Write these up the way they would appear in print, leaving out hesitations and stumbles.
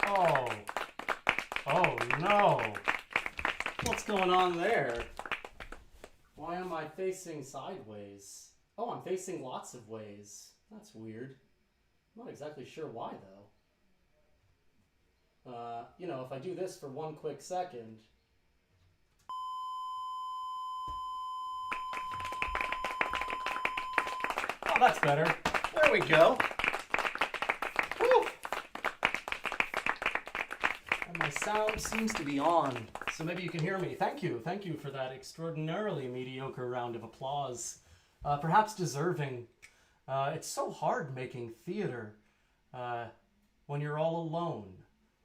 Oh. Oh no. What's going on there? Why am I facing sideways? Oh, I'm facing lots of ways. That's weird. I'm not exactly sure why though. If I do this for one quick second. Oh, that's better. There we go. Woo! And my sound seems to be on, so maybe you can hear me. Thank you for that extraordinarily mediocre round of applause. Perhaps deserving. It's so hard making theater when you're all alone.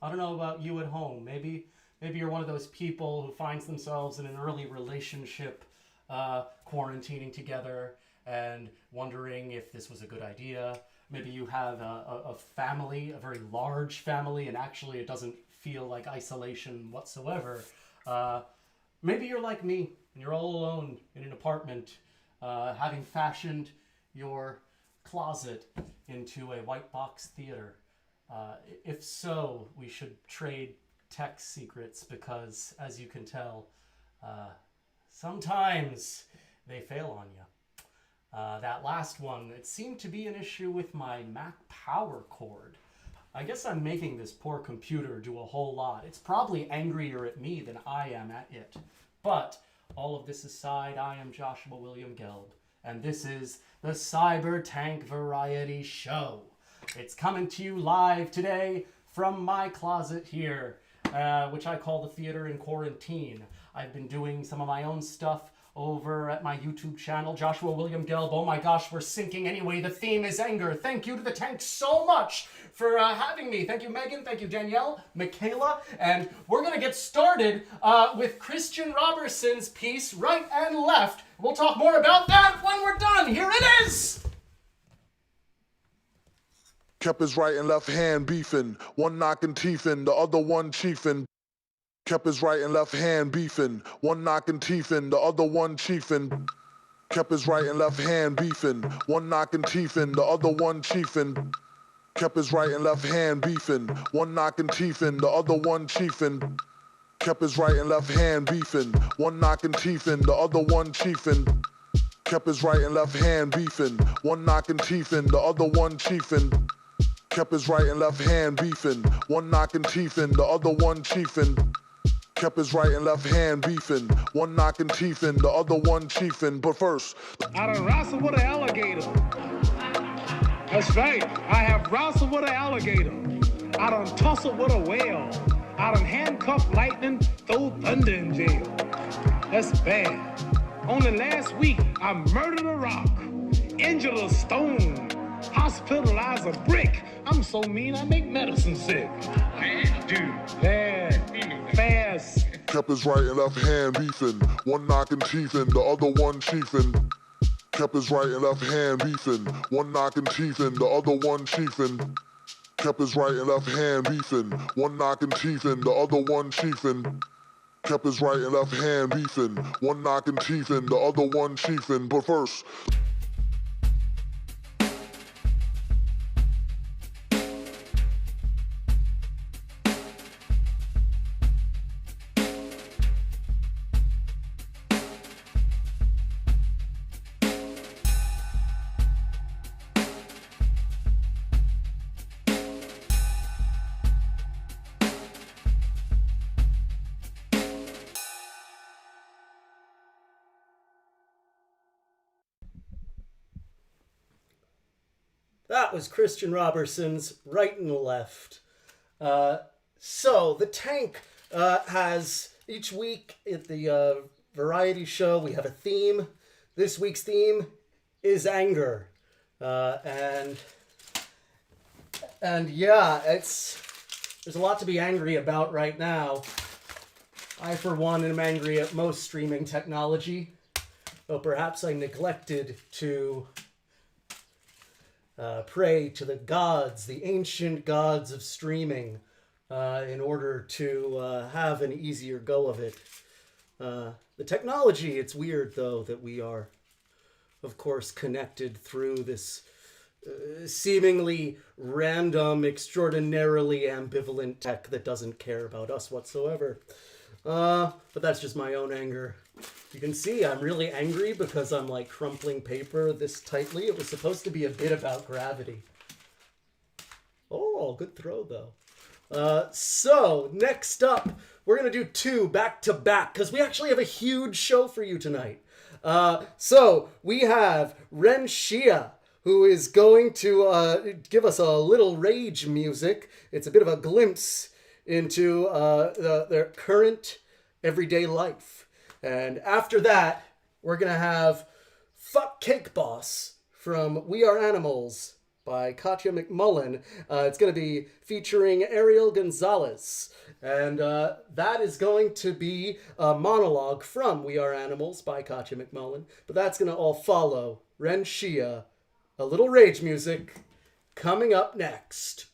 I don't know about you at home. Maybe you're one of those people who finds themselves in an early relationship, quarantining together and wondering if this was a good idea. Maybe you have a family, a very large family, and actually it doesn't feel like isolation whatsoever. Maybe you're like me and you're all alone in an apartment, having fashioned your closet into a white box theater. If so, we should trade tech secrets because, as you can tell, sometimes they fail on you. That last one, it seemed to be an issue with my Mac power cord. I guess I'm making this poor computer do a whole lot. It's probably angrier at me than I am at it. But all of this aside, I am Joshua William Gelb, and this is the CyberTank Variety Show. It's coming to you live today from my closet here, which I call the theater in quarantine. I've been doing some of my own stuff over at my YouTube channel, Joshua William Gelb. Oh my gosh, we're syncing anyway. The theme is anger. Thank you to the tank so much for having me. Thank you, Megan. Thank you, Danielle, Michaela. And we're going to get started with Christian Roberson's piece, Right and Left. We'll talk more about that when we're done. Here it is. Kept his right and left hand beefing, one knocking teeth in, the other one chiefing. Kept his right and left hand beefing, one knocking teeth in, the other one chiefing. Kept his right and left hand beefing, one knocking teeth in, the other one chiefing. Kept his right and left hand beefing, one knocking teeth in, the other one chiefing. Kept his right and left hand beefing, one knocking teeth in, the other one chiefing. Kept his right and left hand beefing, one knocking teeth in, the other one chiefing. Kept his right and left hand beefing, one knocking teeth in, the other one chiefing. Kept his right and left hand beefing, one knocking teeth in, the other one chiefing. But first, I done wrestled with an alligator. That's right, I have wrestled with an alligator. I done tussled with a whale. I done handcuffed lightning, throw thunder in jail. That's bad. Only last week, I murdered a rock, injured a stone, hospitalized a brick. I'm so mean, I make medicine sick. Man, dude. Bad. Fast. kept his right and left hand beefing, one knocking teeth in, the other one chiefing. Kept his right and left hand beefing, one knocking teeth in, the other one chiefing. Kept his right and left hand beefing, one knocking teeth in, the other one chiefing. Kept his right and left hand beefing, one knocking teeth in, the other one chiefing. But first, That was Christian Roberson's Right and Left. So the tank has, each week at the variety show, we have a theme. This week's theme is anger. And yeah, there's a lot to be angry about right now. I, for one, am angry at most streaming technology, though perhaps I neglected to pray to the gods, the ancient gods of streaming, in order to have an easier go of it. The technology, it's weird, though, that we are of course, connected through this seemingly random, extraordinarily ambivalent tech that doesn't care about us whatsoever. But that's just my own anger. You can see I'm really angry because I'm like crumpling paper this tightly. It was supposed to be a bit about gravity. Oh, good throw though. So next up, we're going to do 2 back to back because we actually have a huge show for you tonight. So we have Chia, who is going to give us a little rage music. It's a bit of a glimpse into their current everyday life. And after that, we're going to have Fuck Cake Boss from We Are Animals by Catya McMullen. It's going to be featuring Arielle Gonzalez. And that is going to be a monologue from We Are Animals by Catya McMullen. But that's going to all follow Chia, a little rage music, coming up next.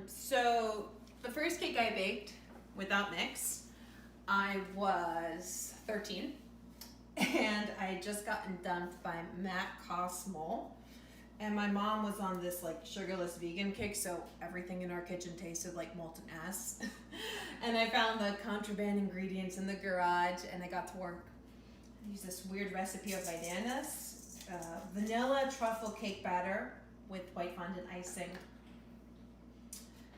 So the first cake I baked without mix, I was 13, and I had just gotten dumped by Matt Cosmo, and my mom was on this like sugarless vegan kick, so everything in our kitchen tasted like molten ass. And I found the contraband ingredients in the garage, and I got to work. I used this weird recipe of my nana's, vanilla truffle cake batter with white fondant icing.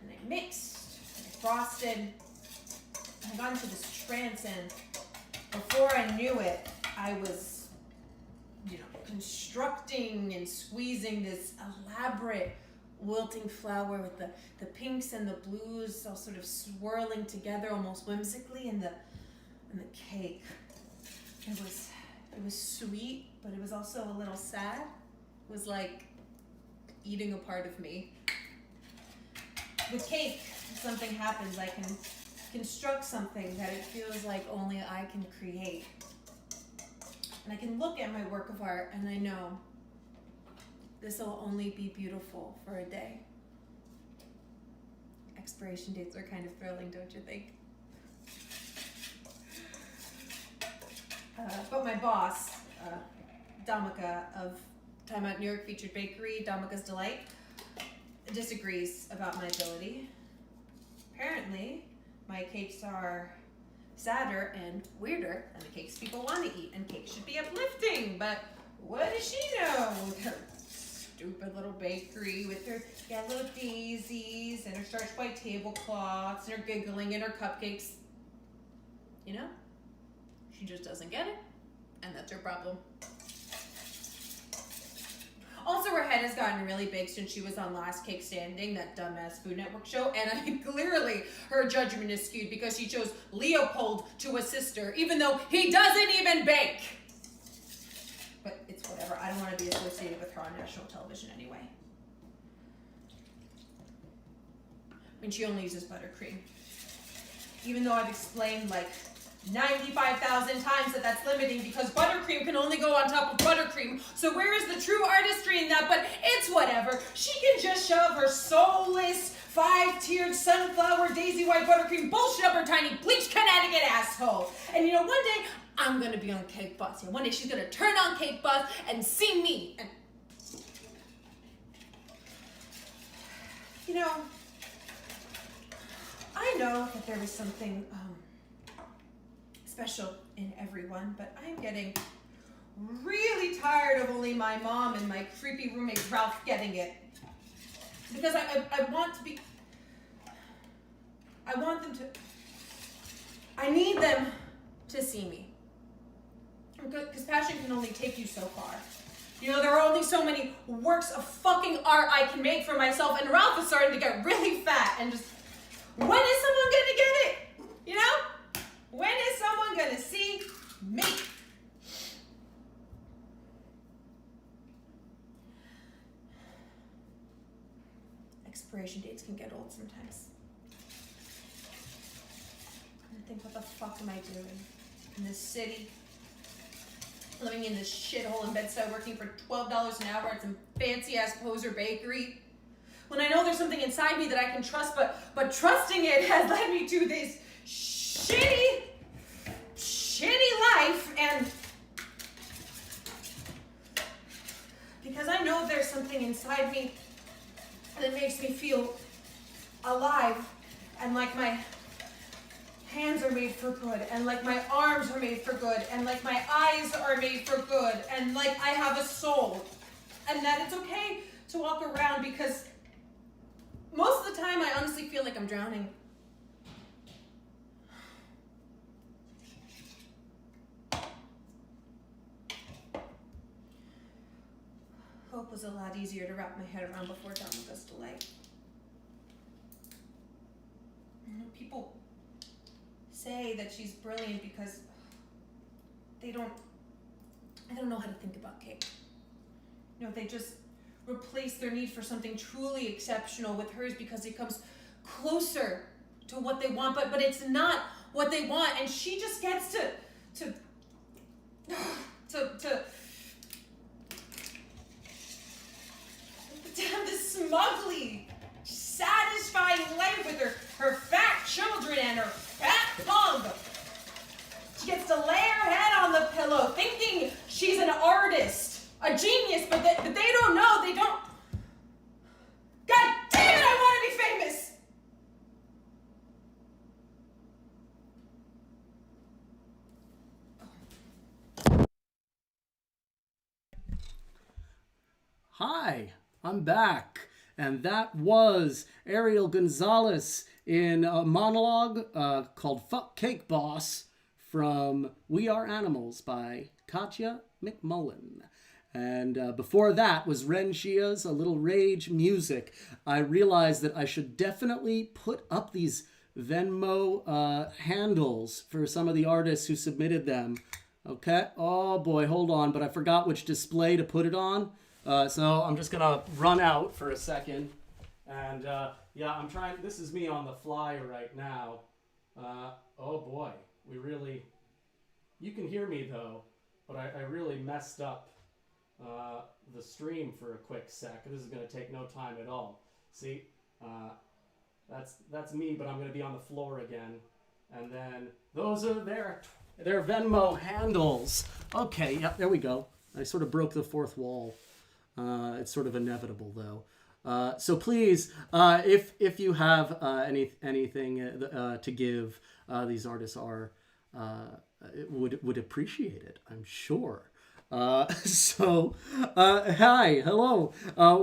And I mixed, I frosted, I got into this trance, and before I knew it, I was, constructing and squeezing this elaborate wilting flower with the pinks and the blues all sort of swirling together almost whimsically, and the And the cake, it was sweet, but it was also a little sad. It was like eating a part of me. With cake, something happens. I can construct something that it feels like only I can create. And I can look at my work of art and I know this will only be beautiful for a day. Expiration dates are kind of thrilling, don't you think? But my boss, Damika of Time Out New York featured bakery, Damika's Delight, disagrees about my ability. Apparently, my cakes are sadder and weirder than the cakes people want to eat, and cakes should be uplifting, but what does she know? Her stupid little bakery with her yellow daisies and her starch white tablecloths and her giggling and her cupcakes. You know? She just doesn't get it, and that's her problem. Also, her head has gotten really big since she was on Last Cake Standing, that dumbass Food Network show, and clearly her judgment is skewed because she chose Leopold to assist her, even though he doesn't even bake. But it's whatever. I don't want to be associated with her on national television anyway. I mean, she only uses buttercream. Even though I've explained like 95,000 times that that's limiting because buttercream can only go on top of buttercream. So where is the true artistry in that? But it's whatever. She can just shove her soulless, 5-tiered sunflower daisy white buttercream bullshit up her tiny bleach Connecticut asshole. And you know, one day I'm gonna be on Cake Boss. Yeah, one day she's gonna turn on Cake Boss and see me. And you know, I know that there is something special in everyone, but I'm getting really tired of only my mom and my creepy roommate Ralph getting it. Because I want to be, I need them to see me. Because passion can only take you so far. You know, there are only so many works of fucking art I can make for myself, and Ralph is starting to get really fat and just, when is someone gonna get it? You know? When is someone gonna see me? Expiration dates can get old sometimes. I think, what the fuck am I doing in this city? Living in this shithole in Bed-Stuy, working for $12 an hour at some fancy-ass poser bakery. When I know there's something inside me that I can trust, but trusting it has led me to this shitty life, and because I know there's something inside me that makes me feel alive, and like my hands are made for good, and like my arms are made for good, and like my eyes are made for good, and like I have a soul, and that it's okay to walk around, because most of the time I honestly feel like I'm drowning. Hope was a lot easier to wrap my head around before Damika's Delight. You know, people say that she's brilliant because I don't know how to think about cake. You know, they just replace their need for something truly exceptional with hers because it comes closer to what they want, but it's not what they want, and she just gets to have this smugly satisfying life with her fat children and her fat pug. She gets to lay her head on the pillow thinking she's an artist, a genius, but they don't know, they don't. God damn it, I want to be famous! Hi, I'm back. And that was Arielle Gonzalez in a monologue called Fuck Cake Boss from We Are Animals by Catya McMullen. And before that was Ren Chia's A Little Rage Music. I realized that I should definitely put up these Venmo handles for some of the artists who submitted them. Okay. Oh boy, hold on, but I forgot which display to put it on. So I'm just gonna run out for a second. And yeah, I'm trying. This is me on the fly right now. Oh boy, you can hear me though, but I really messed up the stream for a quick sec. This is gonna take no time at all. See, that's me, but I'm gonna be on the floor again. And then those are their Venmo handles. Okay, yep, there we go. I sort of broke the fourth wall. It's sort of inevitable though. So please, if you have anything to give, these artists would appreciate it, I'm sure. So hi, hello.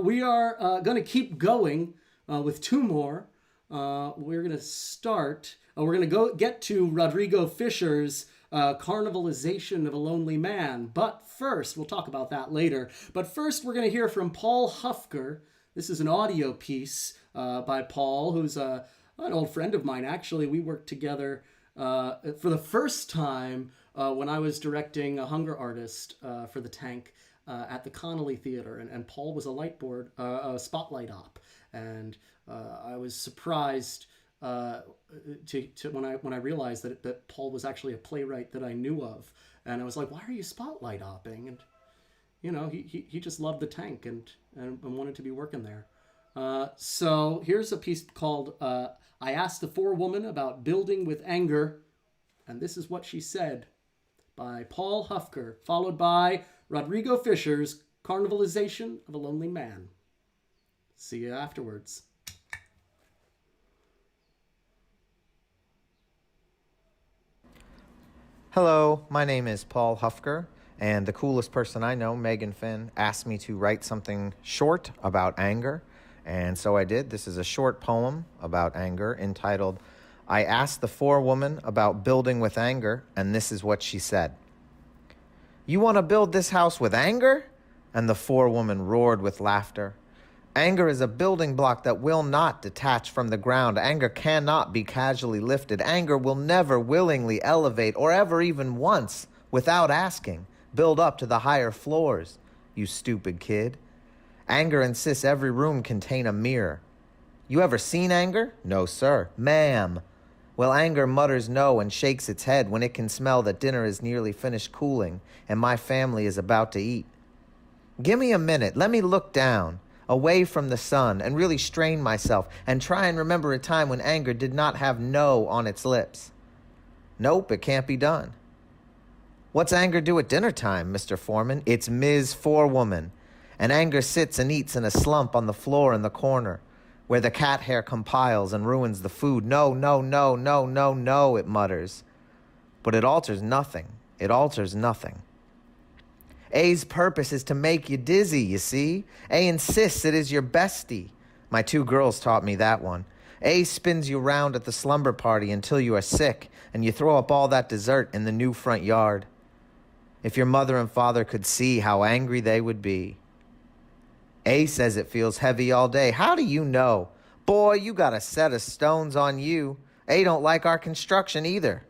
We are going to keep going with two more. We're going to start. We're going to get to Rodrigo Fisher's Carnivalization of a Lonely Man. But first, we'll talk about that later. But first, we're going to hear from Paul Hufker. This is an audio piece by Paul, who's an old friend of mine, actually. We worked together for the first time when I was directing a hunger artist for the Tank at the Connolly Theater. And Paul was a spotlight op. And I was surprised when I realized that Paul was actually a playwright that I knew of. And I was like, why are you spotlight opping? And you know, he just loved the Tank and wanted to be working there. So here's a piece called I Asked the Forewoman About Building with Anger, and this is what she said, by Paul Hufker, followed by Rodrigo Fisher's Carnivalization of a Lonely Man. See you afterwards. Hello, my name is Paul Hufker. And the coolest person I know, Megan Finn, asked me to write something short about anger. And so I did. This is a short poem about anger entitled, I Asked the Forewoman About Building with Anger, and this is what she said. You want to build this house with anger? And the forewoman roared with laughter. Anger is a building block that will not detach from the ground. Anger cannot be casually lifted. Anger will never willingly elevate or ever even once, without asking, build up to the higher floors, you stupid kid. Anger insists every room contain a mirror. You ever seen anger? No, sir. Ma'am. Well, anger mutters no and shakes its head when it can smell that dinner is nearly finished cooling and my family is about to eat. Give me a minute. Let me look down, away from the sun, and really strain myself and try and remember a time when anger did not have no on its lips. Nope, it can't be done. What's anger do at dinner time, Mr. Foreman? It's Ms. Forewoman. And anger sits and eats in a slump on the floor in the corner, where the cat hair compiles and ruins the food. No, no, no, no, no, no, it mutters. But it alters nothing. It alters nothing. A's purpose is to make you dizzy, you see? A insists it is your bestie. My two girls taught me that one. A spins you round at the slumber party until you are sick, and you throw up all that dessert in the new front yard. If your mother and father could see how angry they would be. A says it feels heavy all day. How do you know? Boy, you got a set of stones on you. A don't like our construction either.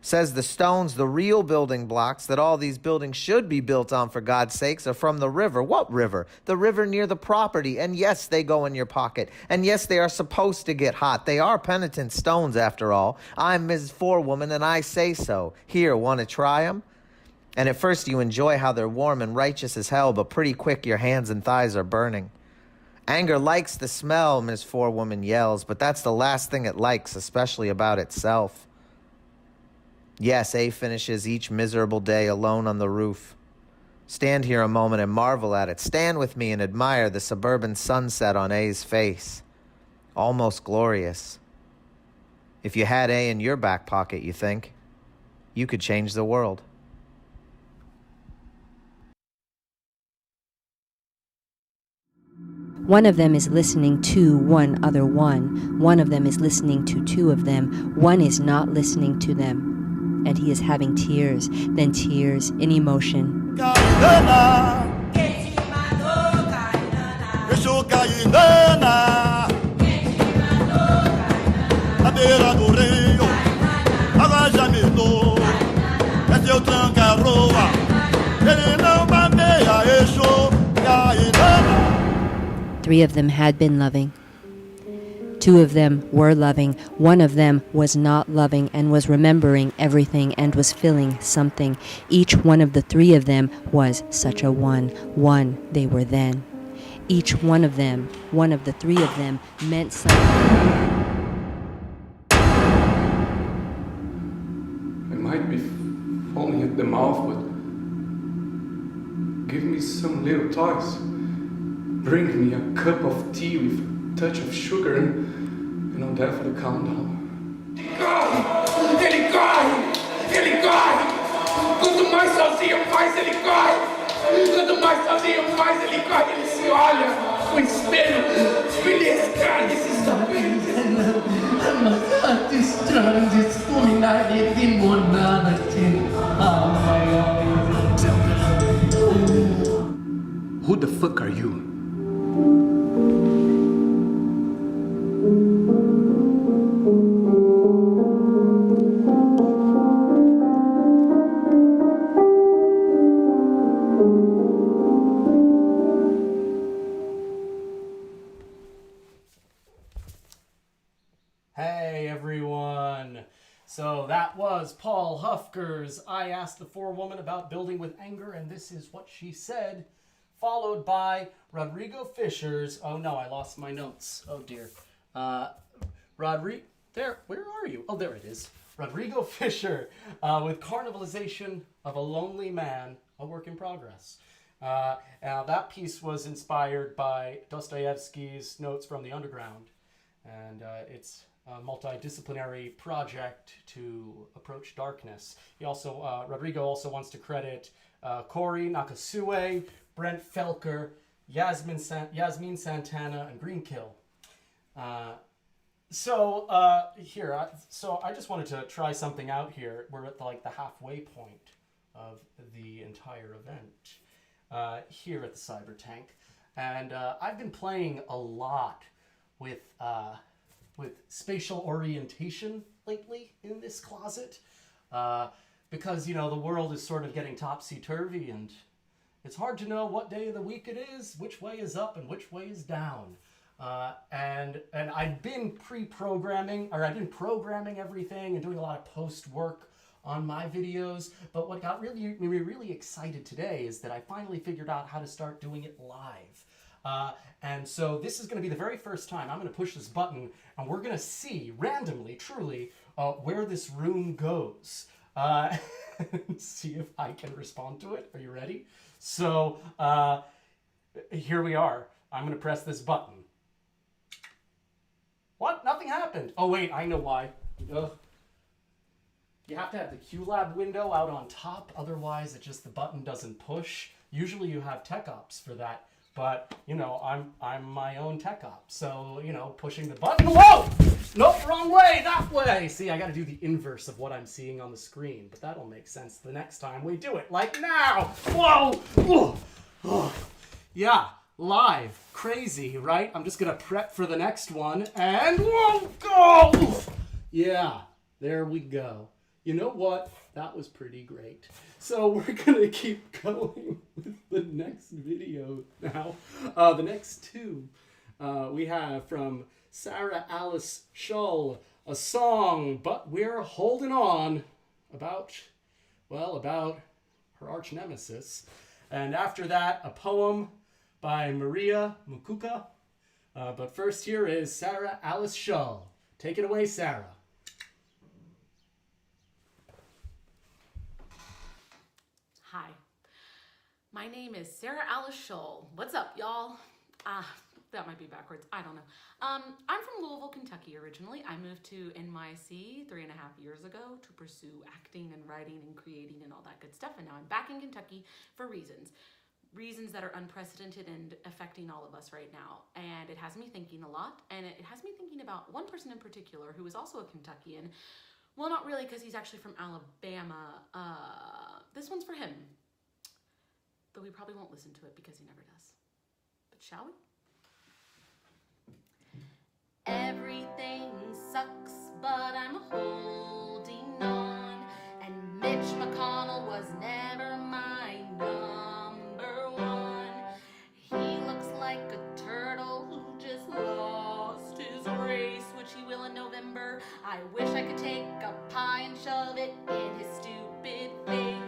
Says the stones, the real building blocks that all these buildings should be built on, for God's sakes, are from the river. What river? The river near the property. And yes, they go in your pocket. And yes, they are supposed to get hot. They are penitent stones, after all. I'm Mrs. Forewoman, and I say so. Here, want to try 'em? And at first you enjoy how they're warm and righteous as hell, but pretty quick your hands and thighs are burning. Anger likes the smell, Miss Forewoman yells, but that's the last thing it likes, especially about itself. Yes, A finishes each miserable day alone on the roof. Stand here a moment and marvel at it. Stand with me and admire the suburban sunset on A's face. Almost glorious. If you had A in your back pocket, you think, you could change the world. One of them is listening to one other one. One of them is listening to two of them. One is not listening to them. And he is having tears, then tears in emotion. beira do rio, água já me dou. É seu tranca-roa, ele não bandeia, eixo, Three of them had been loving. Two of them were loving. One of them was not loving and was remembering everything and was feeling something. Each one of the three of them was such a one. One they were then. Each one of them, one of the three of them, meant something. I might be falling at the mouth, but give me some little toys. Bring me a cup of tea with a touch of sugar and I'm there for the countdown. Ele corre! Ele corre! Quanto mais sozinho, mais ele corre! Quanto mais sozinho, mais ele corre! Ele se olha no espelho, belisca e se sabendo. Who the fuck are you? Hey everyone! So that was Paul Hufker's I Asked the Forewoman About Building with Anger, and this is what she said, followed by Rodrigo Fisher's, oh no, I lost my notes, oh dear. There, where are you? Oh, there it is. Rodrigo Fisher with Carnivalization of a Lonely Man, a work in progress. That piece was inspired by Dostoevsky's Notes from the Underground, and it's a multidisciplinary project to approach darkness. He also, Rodrigo also wants to credit Corey Nakasue, Brent Felker, Yasmin Santana, and Greenkill. So I just wanted to try something out here. We're at the halfway point of the entire event here at the CyberTank, and I've been playing a lot with spatial orientation lately in this closet, because the world is sort of getting topsy-turvy, and it's hard to know what day of the week it is, which way is up and which way is down. And I've been programming everything and doing a lot of post work on my videos. But what got really excited today is that I finally figured out how to start doing it live. And so this is going to be the very first time I'm going to push this button, and we're going to see randomly, truly, where this room goes. See if I can respond to it. Are you ready? So here we are. I'm going to press this button. What? Nothing happened. Oh, wait, I know why. Ugh. You have to have the QLab window out on top, otherwise the button doesn't push. Usually you have tech ops for that, but, I'm my own tech op, so, pushing the button. Whoa! Nope, wrong way, that way! See, I gotta do the inverse of what I'm seeing on the screen, but that'll make sense the next time we do it, like now! Whoa! Oh. Yeah. Live. Crazy, right? I'm just gonna prep for the next one, and whoa, go! Yeah, there we go. You know what? That was pretty great. So we're gonna keep going with the next video now. The next two we have from Sarah Alice Shull, a song, But We're Holding On, about her arch nemesis. And after that, a poem by Maria Mukuka. But first, here is Sarah Alice Shull. Take it away, Sarah. Hi, my name is Sarah Alice Shull. What's up, y'all? That might be backwards. I don't know. I'm from Louisville, Kentucky originally. I moved to NYC 3.5 years ago to pursue acting and writing and creating and all that good stuff. And now I'm back in Kentucky for reasons that are unprecedented and affecting all of us right now. And it has me thinking a lot, and it has me thinking about one person in particular who is also a Kentuckian. Well, not really, because he's actually from Alabama. This one's for him, though we probably won't listen to it because he never does. But shall we? Everything sucks, but I'm holding on. And Mitch McConnell was never my number one. He looks like a turtle who just lost his race, which he will in November. I wish I could take a pie and shove it in his stupid face.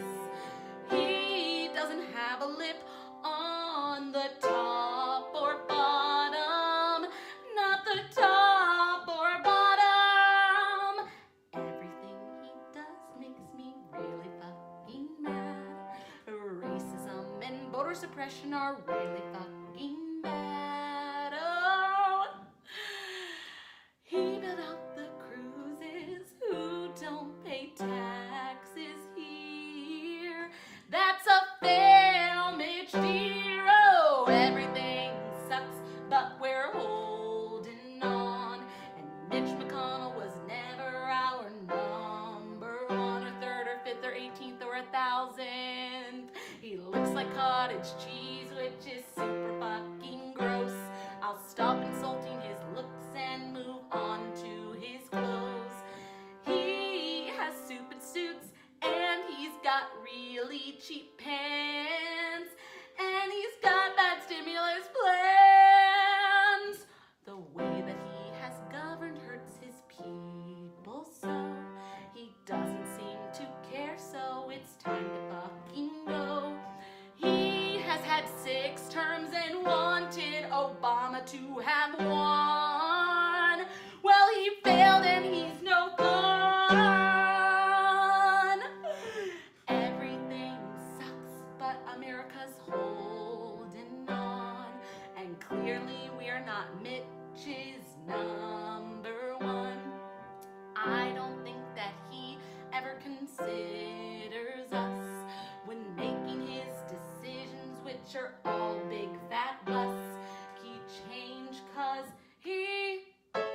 He doesn't have a lip on the top or bottom, not the top or bottom. Everything he does makes me really fucking mad. Racism and voter suppression are really fucking bad. Oh, he built out the cruises who don't pay taxes here. That's a fail, Mitch dear. Oh, everything sucks, but we're holding on. And Mitch McConnell was never our number one or third or fifth or 18th or 1,000th. He looks like cottage cheese, which is super fucking gross. I'll stop insulting his looks and move on to his clothes. He has stupid suits and he's got really cheap pants, and he's got bad stimulus plans. The way that he has governed hurts his people so. He doesn't seem to care, so it's time to fucking go. He has had 6 terms and wanted Obama to have 1. Well, he failed and he's no fun. Everything sucks, but America's holding on. And clearly we're not Mitch's number one. I don't think that he ever considers us when making his decisions, which are all big fat busts. He changed 'cause he sucks.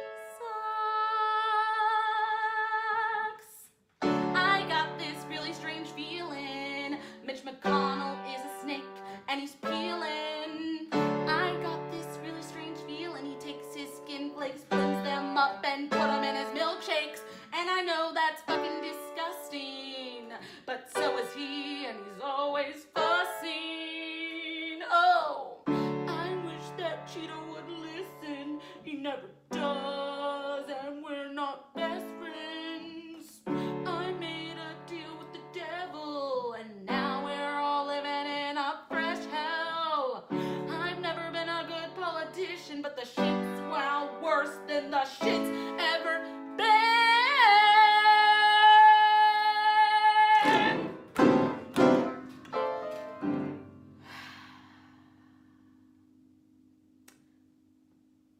I got this really strange feeling Mitch McConnell is a snake and he's peeling. I got this really strange feeling he takes his skin flakes, blends them up and put them in his milkshakes. And I know that's fucking disgusting, but so is he, and he's always fussing. Oh, I wish that Cheetah would listen. He never does, and we're not best friends. I made a deal with the devil, and now we're all living in a fresh hell. I've never been a good politician, but the shit's, wow, worse than the shit's ever been.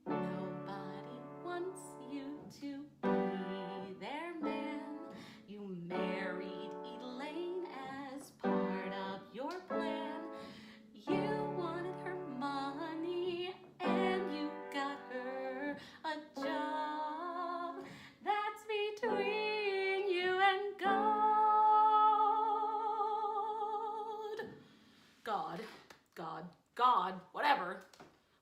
Nobody wants you to be their man. You married Elaine as part of your plan. You wanted her money and you got her a job. That's between you and God, whatever.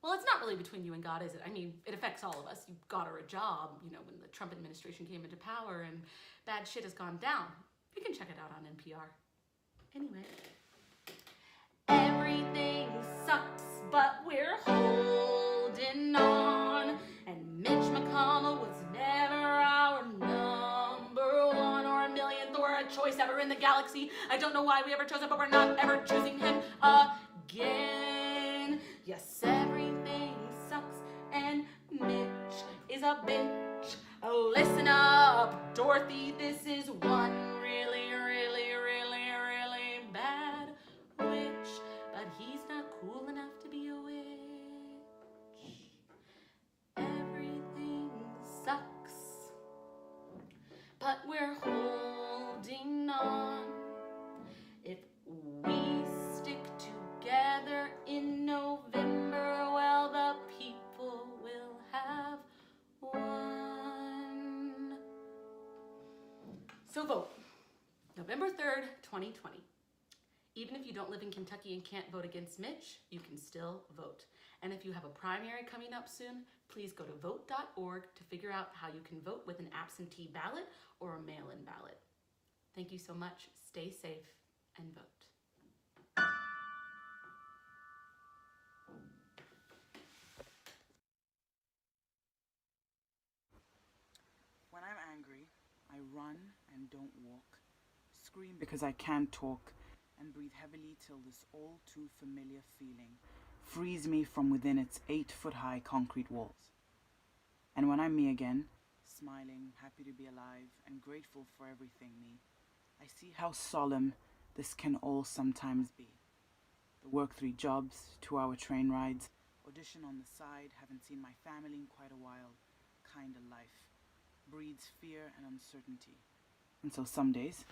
Well, it's not really between you and God, is it? I mean, it affects all of us. You got her a job, you know, when the Trump administration came into power and bad shit has gone down. You can check it out on NPR. Anyway. Everything sucks, but we're holding on. And Mitch McConnell was never our number one or a millionth or a choice ever in the galaxy. I don't know why we ever chose him, but we're not ever choosing him again. Yes, everything sucks, and Mitch is a bitch. Oh, listen up, Dorothy, this is one really, really, really, really bad witch, but he's not cool enough to be a witch. Everything sucks, but we're holding on. If we stick together in November, well, the people will have won. So vote. November 3rd, 2020. Even if you don't live in Kentucky and can't vote against Mitch, you can still vote. And if you have a primary coming up soon, please go to vote.org to figure out how you can vote with an absentee ballot or a mail-in ballot. Thank you so much. Stay safe and vote. When I'm angry, I run and don't walk, scream because I can't talk, and breathe heavily till this all too familiar feeling frees me from within its 8-foot-high concrete walls. And when I'm me again, smiling, happy to be alive, and grateful for everything me, I see how solemn this can all sometimes be. The work 3 jobs, 2-hour train rides, audition on the side, haven't seen my family in quite a while, kinda life, breeds fear and uncertainty. And so some days,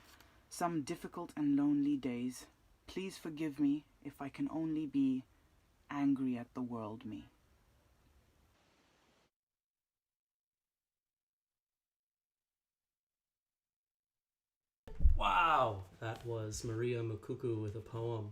some difficult and lonely days, please forgive me if I can only be angry at the world me. Wow, that was Maria Mukuka with a poem.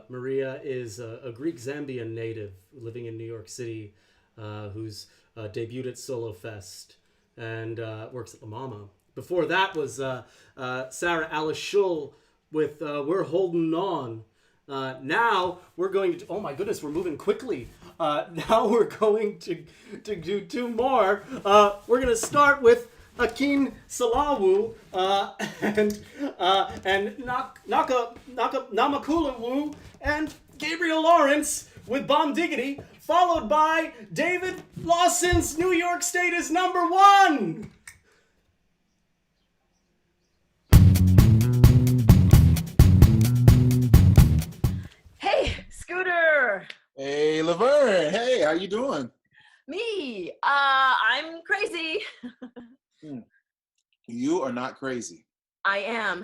Maria is a Greek Zambian native living in New York City who's debuted at Solo Fest and works at La Mama. Before that was Sarah Alice Shull with We're Holding On. Now we're going to, oh my goodness, we're moving quickly. Now we're going to do 2 more. We're going to start with Akin Salawu and Namakula Mu and Gabriel Lawrence with Bomb Diggity, followed by David Lawson's New York State is #1. Hey, Scooter. Hey, Laverne. Hey, how you doing? Me. I'm crazy. You are not crazy. I am.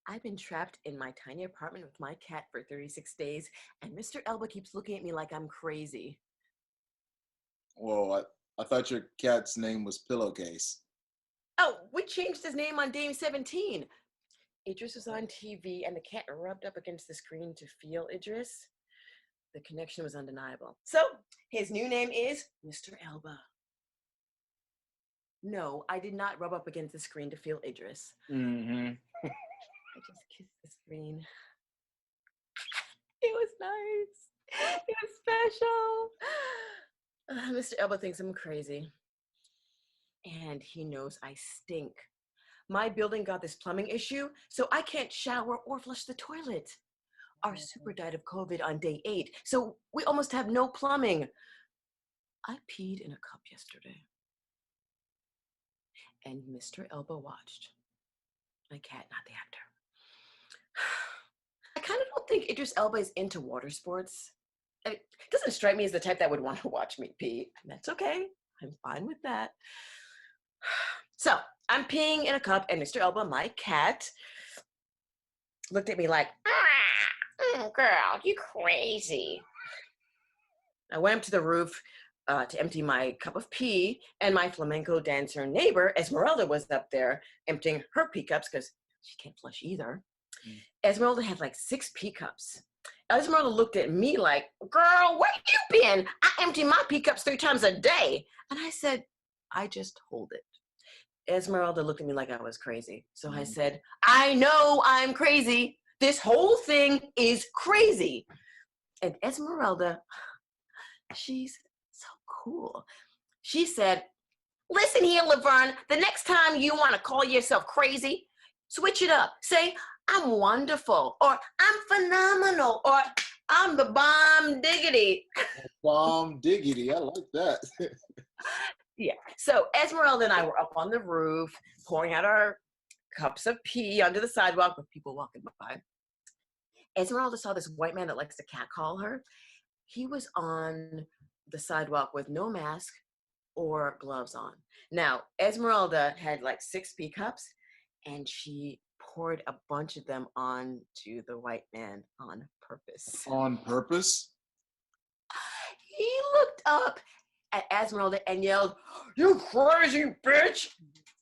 I've been trapped in my tiny apartment with my cat for 36 days, and Mr. Elba keeps looking at me like I'm crazy. Well, I thought your cat's name was Pillowcase. Oh, we changed his name on Dame 17. Idris was on TV, and the cat rubbed up against the screen to feel Idris. The connection was undeniable. So, his new name is Mr. Elba. No, I did not rub up against the screen to feel Idris. Mm-hmm. I just kissed the screen. It was nice. It was special. Mr. Elba thinks I'm crazy. And he knows I stink. My building got this plumbing issue, so I can't shower or flush the toilet. Our super died of COVID on day 8, so we almost have no plumbing. I peed in a cup yesterday. And Mr. Elba watched. My cat, not the actor. I kind of don't think Idris Elba is into water sports. I mean, it doesn't strike me as the type that would want to watch me pee. And that's okay. I'm fine with that. So I'm peeing in a cup, and Mr. Elba, my cat, looked at me like, girl, you crazy. I went up to the roof to empty my cup of pee, and my flamenco dancer neighbor, Esmeralda, was up there emptying her pee cups because she can't flush either. Esmeralda had like 6 pee cups. Esmeralda looked at me like, girl, where you been? I empty my pee cups 3 times a day. And I said, I just hold it. Esmeralda looked at me like I was crazy. So I said, I know I'm crazy. This whole thing is crazy. And Esmeralda, she's so cool. She said, listen here, Laverne, the next time you want to call yourself crazy, switch it up. Say, I'm wonderful, or I'm phenomenal, or I'm the bomb diggity. Bomb diggity, I like that. Yeah, so Esmeralda and I were up on the roof, pouring out our cups of pee under the sidewalk with people walking by. Esmeralda saw this white man that likes to catcall her. He was on the sidewalk with no mask or gloves on. Now, Esmeralda had like 6 pee cups, and she poured a bunch of them onto the white man on purpose. On purpose? He looked up at Esmeralda and yelled, you crazy bitch!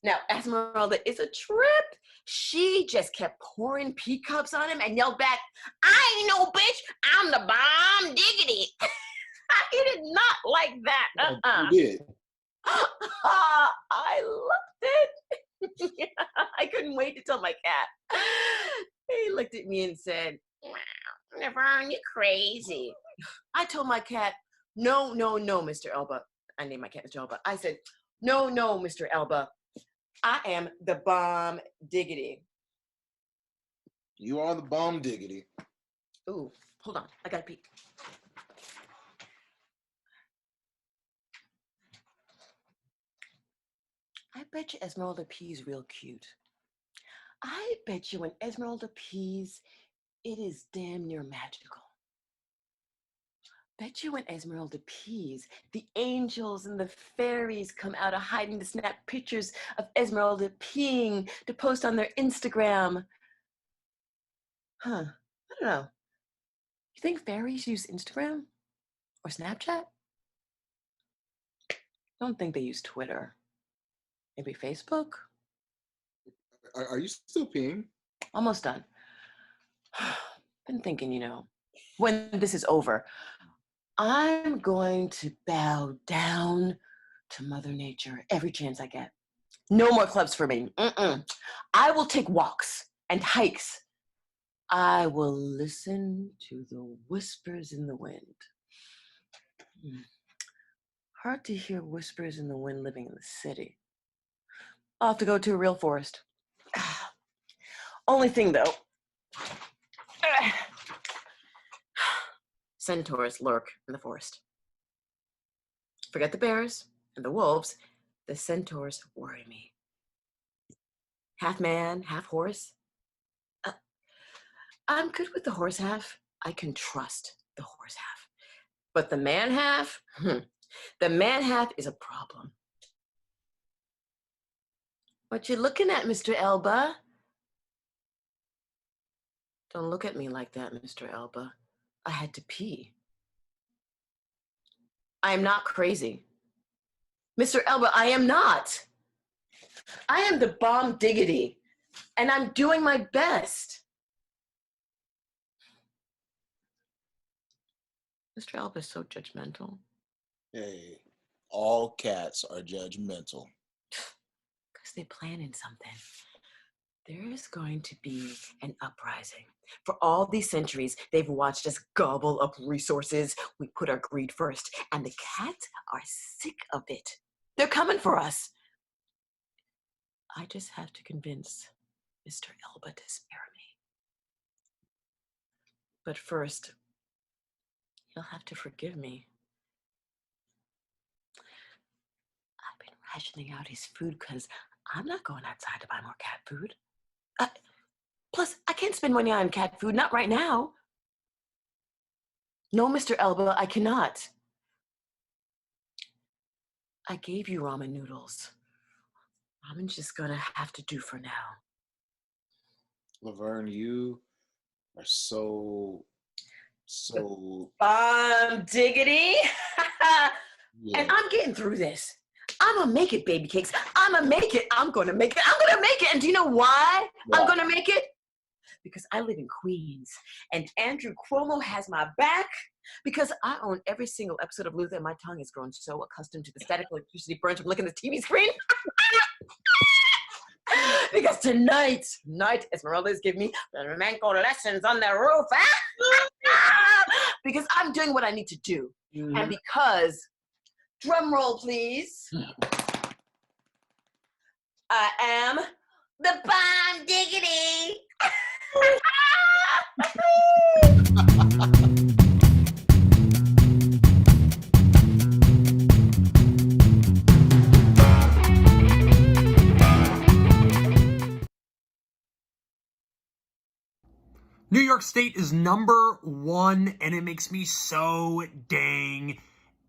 Now, Esmeralda is a trip. She just kept pouring pee cups on him and yelled back, I ain't no bitch, I'm the bomb diggity. He did not like that. You did. I loved it. I couldn't wait to tell my cat. He looked at me and said, Laverne, you're crazy. I told my cat, no, Mr. Elba. I named my cat Mr. Elba. I said, no, Mr. Elba. I am the bomb diggity. You are the bomb diggity. Ooh, hold on. I gotta pee. I bet you Esmeralda pees real cute. I bet you when Esmeralda pees, it is damn near magical. Bet you when Esmeralda pees, the angels and the fairies come out of hiding to snap pictures of Esmeralda peeing to post on their Instagram. Huh, I don't know. You think fairies use Instagram or Snapchat? I don't think they use Twitter. Maybe Facebook? Are you still peeing? Almost done. Been thinking, when this is over, I'm going to bow down to Mother Nature every chance I get. No more clubs for me. I will take walks and hikes. I will listen to the whispers in the wind. Hard to hear whispers in the wind living in the city. I'll have to go to a real forest. Only thing though, centaurs lurk in the forest. Forget the bears and the wolves, the centaurs worry me. Half man, half horse. I'm good with the horse half. I can trust the horse half. But the man half, the man half is a problem. What you looking at, Mr. Elba? Don't look at me like that, Mr. Elba. I had to pee. I am not crazy. Mr. Elba, I am not. I am the bomb diggity, and I'm doing my best. Mr. Elba is so judgmental. Hey, all cats are judgmental. Because they're planning something. There is going to be an uprising. For all these centuries, they've watched us gobble up resources. We put our greed first, and the cats are sick of it. They're coming for us. I just have to convince Mr. Elba to spare me. But first, he'll have to forgive me. I've been rationing out his food because I'm not going outside to buy more cat food. Plus, I can't spend money on cat food, not right now. No, Mr. Elba, I cannot. I gave you ramen noodles. Ramen's just gonna have to do for now. Laverne, you are so bomb diggity. Yeah. And I'm getting through this. I'm gonna make it, baby cakes. I'm gonna make it. I'm gonna make it. I'm gonna make it. And do you know why I'm gonna make it? Because I live in Queens and Andrew Cuomo has my back because I own every single episode of Luther and my tongue has grown so accustomed to the static electricity burns from looking at the TV screen. Because tonight, Esmeralda is giving me flamenco lessons on the roof. Because I'm doing what I need to do. Mm-hmm. And because, drum roll please, I am the bomb diggity. New York State is #1, and it makes me so dang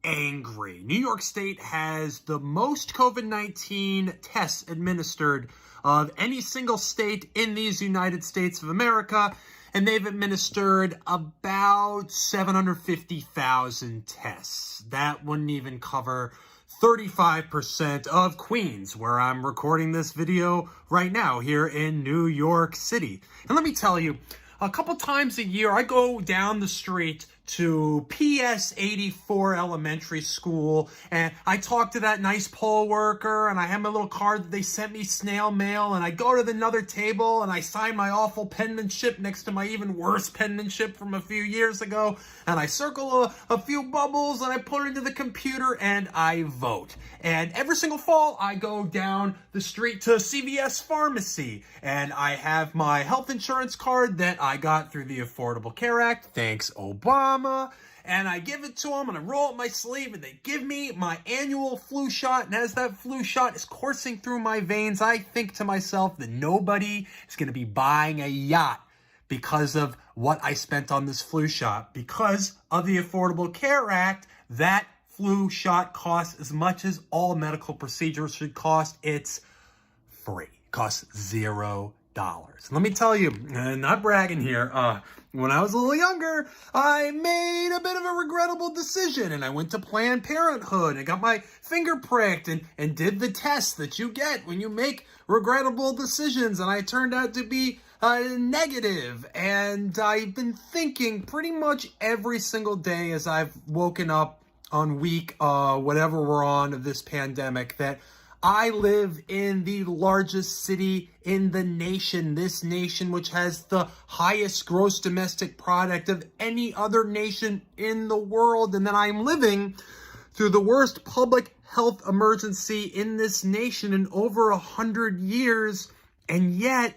angry. New York State has the most COVID-19 tests administered of any single state in these United States of America, and they've administered about 750,000 tests. That wouldn't even cover 35% of Queens, where I'm recording this video right now here in New York City. And let me tell you, a couple times a year, I go down the street to PS 84 Elementary School, and I talked to that nice poll worker, and I have my little card that they sent me snail mail, and I go to another table and I sign my awful penmanship next to my even worse penmanship from a few years ago, and I circle a few bubbles and I put it into the computer and I vote. And every single fall I go down the street to CVS Pharmacy, and I have my health insurance card that I got through the Affordable Care Act, thanks Obama. And I give it to them, and I roll up my sleeve, and they give me my annual flu shot. And as that flu shot is coursing through my veins, I think to myself that nobody is going to be buying a yacht because of what I spent on this flu shot. Because of the Affordable Care Act, that flu shot costs as much as all medical procedures should cost. It's free. It costs $0. Let me tell you, not bragging here, when I was a little younger, I made a bit of a regrettable decision, and I went to Planned Parenthood and got my finger pricked and did the test that you get when you make regrettable decisions, and I turned out to be negative. And I've been thinking pretty much every single day as I've woken up on week whatever we're on of this pandemic that I live in the largest city in the nation, this nation which has the highest gross domestic product of any other nation in the world, and that I'm living through the worst public health emergency in this nation in over 100 years, and yet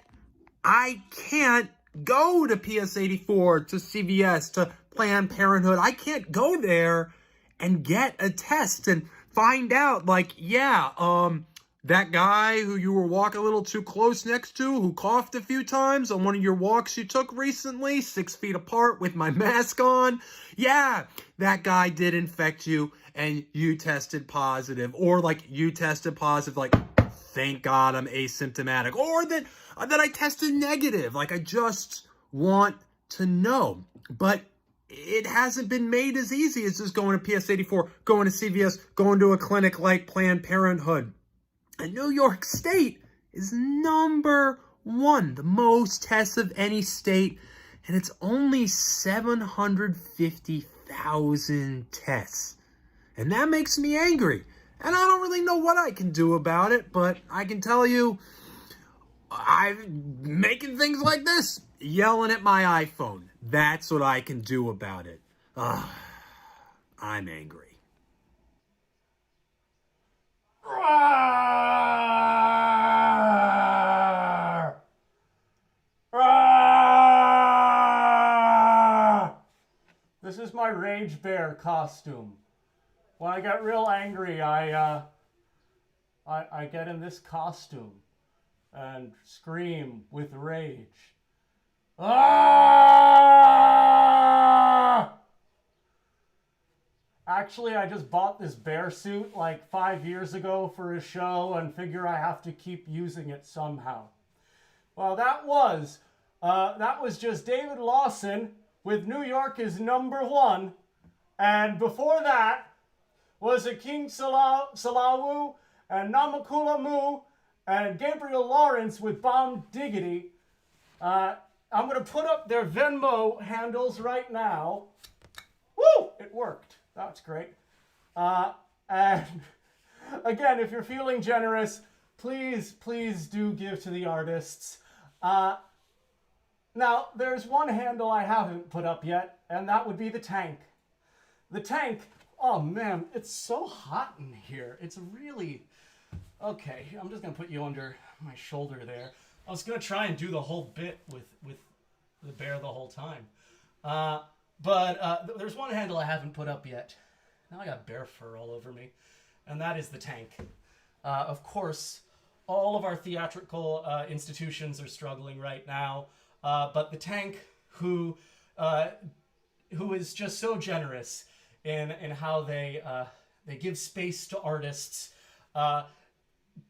I can't go to PS84, to CVS, to Planned Parenthood. I can't go there and get a test and find out, like, that guy who you were walking a little too close next to, who coughed a few times on one of your walks you took recently, 6 feet apart with my mask on, that guy did infect you and you tested positive. Or like you tested positive, like, thank God I'm asymptomatic. Or that I tested negative. Like, I just want to know. But it hasn't been made as easy as just going to PS84, going to CVS, going to a clinic like Planned Parenthood. And New York State is number one, the most tests of any state, and it's only 750,000 tests. And that makes me angry. And I don't really know what I can do about it, but I can tell you, I'm making things like this, yelling at my iPhone. That's what I can do about it. I'm angry. This is my Rage Bear costume. When I get real angry, I get in this costume and scream with rage. Actually, I just bought this bear suit like 5 years ago for a show and figure I have to keep using it somehow. Well, that was just David Lawson with New York is number one. And before that was Akin Salawu and Namakula Mu and Gabriel Lawrence with Bomb Diggity. I'm going to put up their Venmo handles right now. Woo! It worked. That's great. And again, if you're feeling generous, please do give to the artists. Now, there's one handle I haven't put up yet, and that would be the tank. The tank, oh man, it's so hot in here. It's really... Okay, I'm just going to put you under my shoulder there. I was going to try and do the whole bit with the bear the whole time. But there's one handle I haven't put up yet. Now I got bear fur all over me. And that is the tank. Of course, all of our theatrical institutions are struggling right now. But the tank, who is just so generous in how they give space to artists,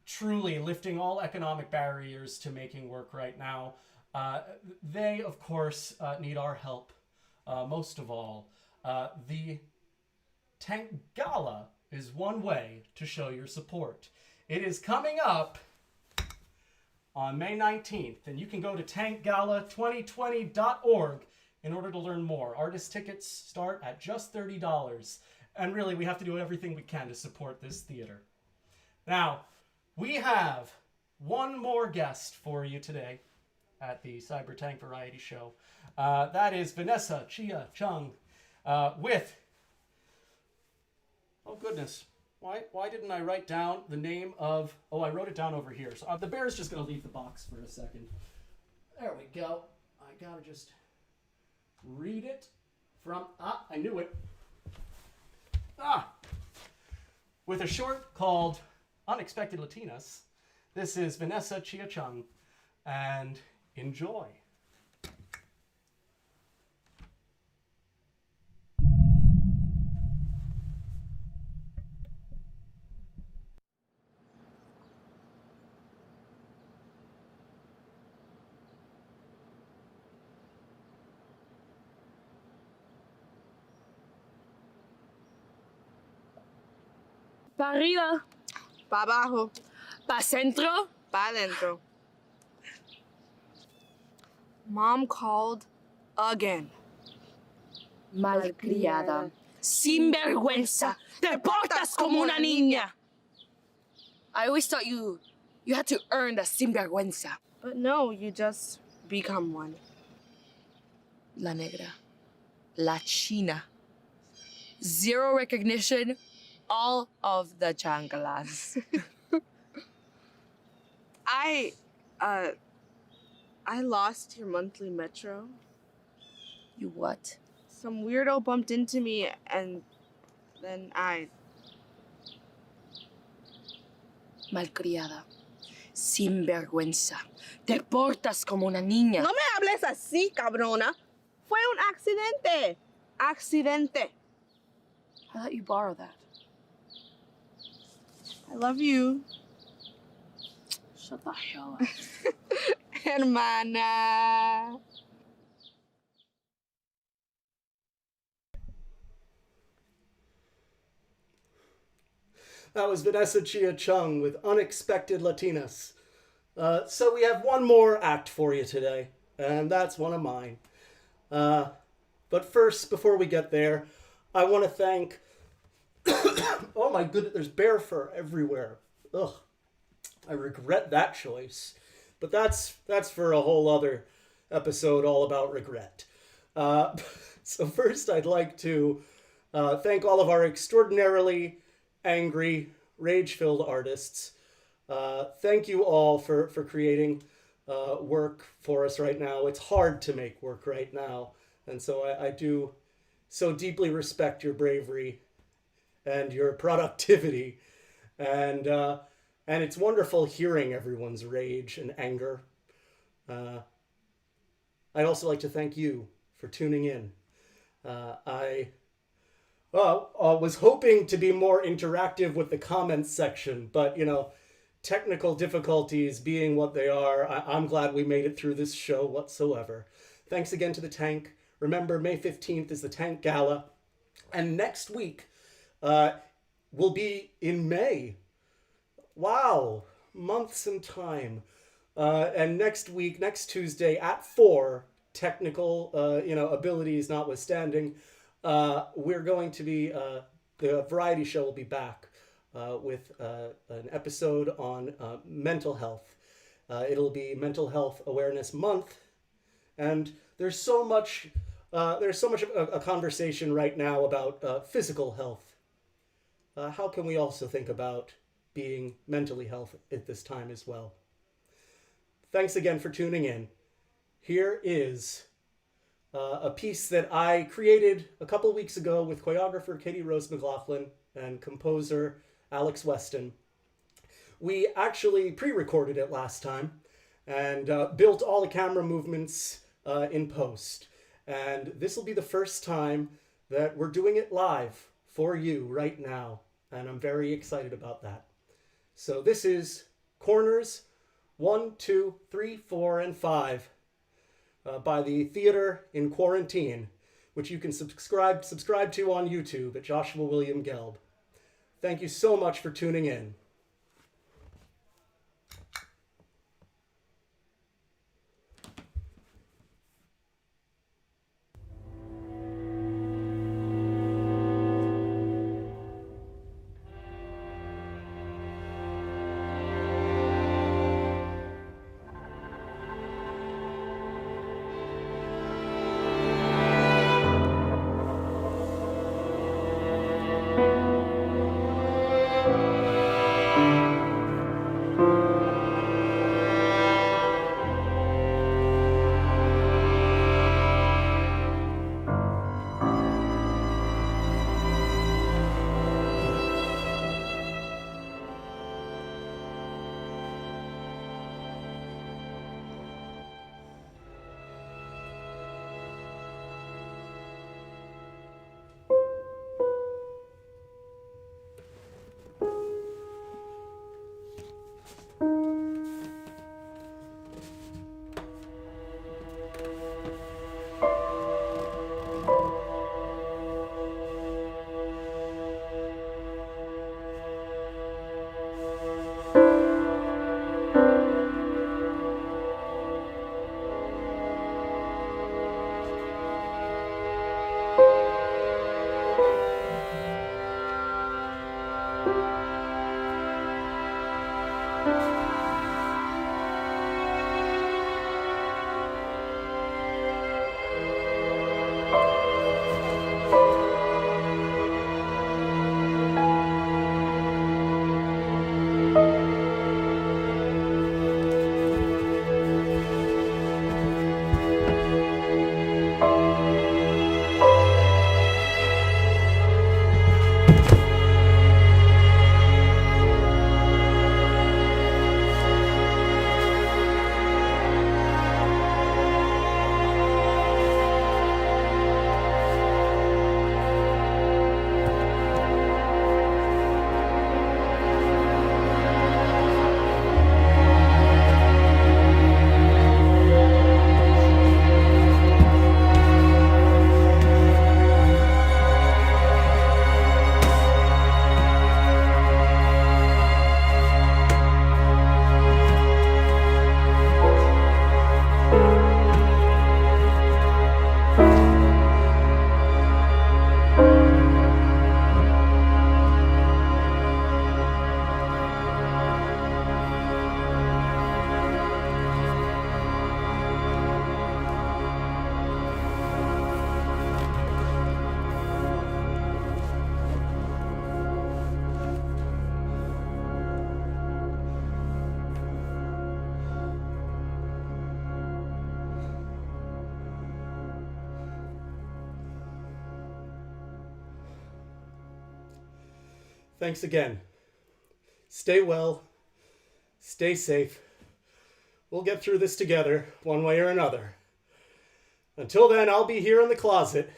truly lifting all economic barriers to making work right now. They, of course, need our help most of all. The Tank Gala is one way to show your support. It is coming up on May 19th, and you can go to tankgala2020.org in order to learn more. Artist tickets start at just $30. And really, we have to do everything we can to support this theater. Now, we have one more guest for you today at the CyberTank Variety Show. That is Vanessa, Chia, Chung, with... Oh, goodness. Why didn't I write down the name of... Oh, I wrote it down over here. So the bear's just going to leave the box for a second. There we go. I got to just read it from... I knew it. With a short called Unexpected Latinas, this is Vanessa, Chia, Chung, and enjoy. Pa arriba. Pa abajo. Pa centro. Pa adentro. Mom called again. Malcriada. Sinvergüenza. Te portas como una niña. I always thought you had to earn the sinvergüenza. But no, you just become one. La negra. La china. Zero recognition. All of the changalas. I lost your monthly metro. You what? Some weirdo bumped into me and then I... Malcriada. Sinvergüenza. Te portas como una niña. No me hables así, cabrona. Fue un accidente. Accidente. How about you borrow that? I love you. Shut the hell up. Hermana. That was Vanessa, Chia, Chung with Unexpected Latinas. So we have one more act for you today, and that's one of mine. But first, before we get there, I want to thank... Oh my goodness, there's bear fur everywhere. Ugh, I regret that choice. But that's for a whole other episode all about regret. So first I'd like to thank all of our extraordinarily angry, rage-filled artists. Thank you all for creating work for us right now. It's hard to make work right now. And so I do so deeply respect your bravery and your productivity, and it's wonderful hearing everyone's rage and anger. I'd also like to thank you for tuning in. I was hoping to be more interactive with the comments section, but technical difficulties being what they are, I'm glad we made it through this show whatsoever. Thanks again to the Tank. Remember, May 15th is the Tank Gala, and next week will be in May. Wow, months and time. And next week, next Tuesday at 4, technical, abilities notwithstanding, we're going to be, the variety show will be back with an episode on mental health. It'll be Mental Health Awareness Month, and there's so much of a conversation right now about physical health. How can we also think about being mentally healthy at this time as well? Thanks again for tuning in. Here is a piece that I created a couple weeks ago with choreographer Katie Rose McLaughlin and composer Alex Weston. We actually pre-recorded it last time and built all the camera movements in post. And this will be the first time that we're doing it live for you right now. And I'm very excited about that. So this is Corners 1, 2, 3, 4, and 5 by the Theater in Quarantine, which you can subscribe to on YouTube at Joshua William Gelb. Thank you so much for tuning in. Thanks again. Stay well. Stay safe. We'll get through this together, one way or another. Until then, I'll be here in the closet.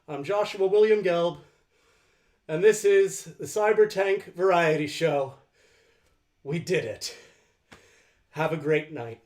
I'm Joshua William Gelb, and this is the CyberTank Variety Show. We did it. Have a great night.